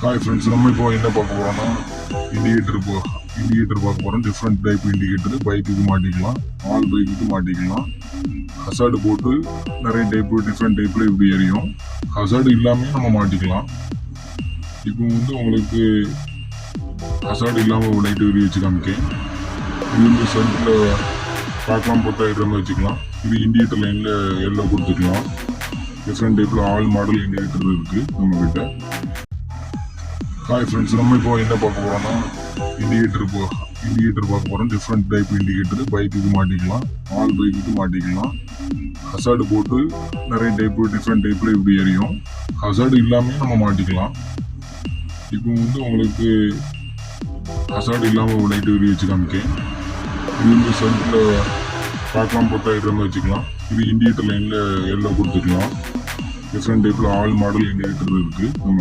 Hi friends, நம்ம இப்போ என்ன பார்க்க போறோம்னா இண்டிகேட்டர் பார்க்க போறோம். டிஃப்ரெண்ட் டைப் இண்டிகேட்டர் பைக்குக்கு மாட்டிக்கலாம், ஆல் பைக்குக்கு மாட்டிக்கலாம். ஹசார்டு போட்டு நிறைய டிஃப்ரெண்ட் டைப்ல இப்படி எரியும். ஹசார்டு இல்லாமல் நம்ம மாட்டிக்கலாம். இப்போ உங்களுக்கு ஹசார்டு இல்லாமல் லைட் எரிய வச்சு காமிக்கேன். இது சென்டர்ல பார்க்கலாம் போட்டா இருக்கிற மாதிரி வச்சுக்கலாம். இது இண்டிகேட்டர் லைன்ல எல்லாம் கொடுத்துக்கலாம். டிஃப்ரெண்ட் டைப்ல ஆல் மாடல் இண்டிகேட்டர் இருக்கு நம்ம கிட்ட. ஹாய் ஃப்ரெண்ட்ஸ், நம்ம இப்போ என்ன பார்க்க போறோம்னா இண்டிகேட்டர் பார்க்க போறோம். டிஃப்ரெண்ட் டைப் இண்டிகேட்டர் பைக்குக்கு மாட்டிக்கலாம், ஆல் பைக்குக்கு மாட்டிக்கலாம். ஹசார்டு போட்டு நிறைய டிஃப்ரெண்ட் டைப்ல இப்படி எரியும். ஹசார்டு இல்லாமல் நம்ம மாட்டிக்கலாம். இப்போ உங்களுக்கு ஹசார்டு இல்லாமல் லைட் எரிய வச்சு காமிக்கேன். இது சென்டர்ல பார்க்கலாம் போட்டா இருக்கிற மாதிரி வச்சுக்கலாம். இது இண்டிகேட்டர் லைன்ல எல்லாம் கொடுத்துக்கலாம். டிஃப்ரெண்ட் டைப்ல ஆல் மாடல் இண்டிகேட்டர் இருக்கு நம்ம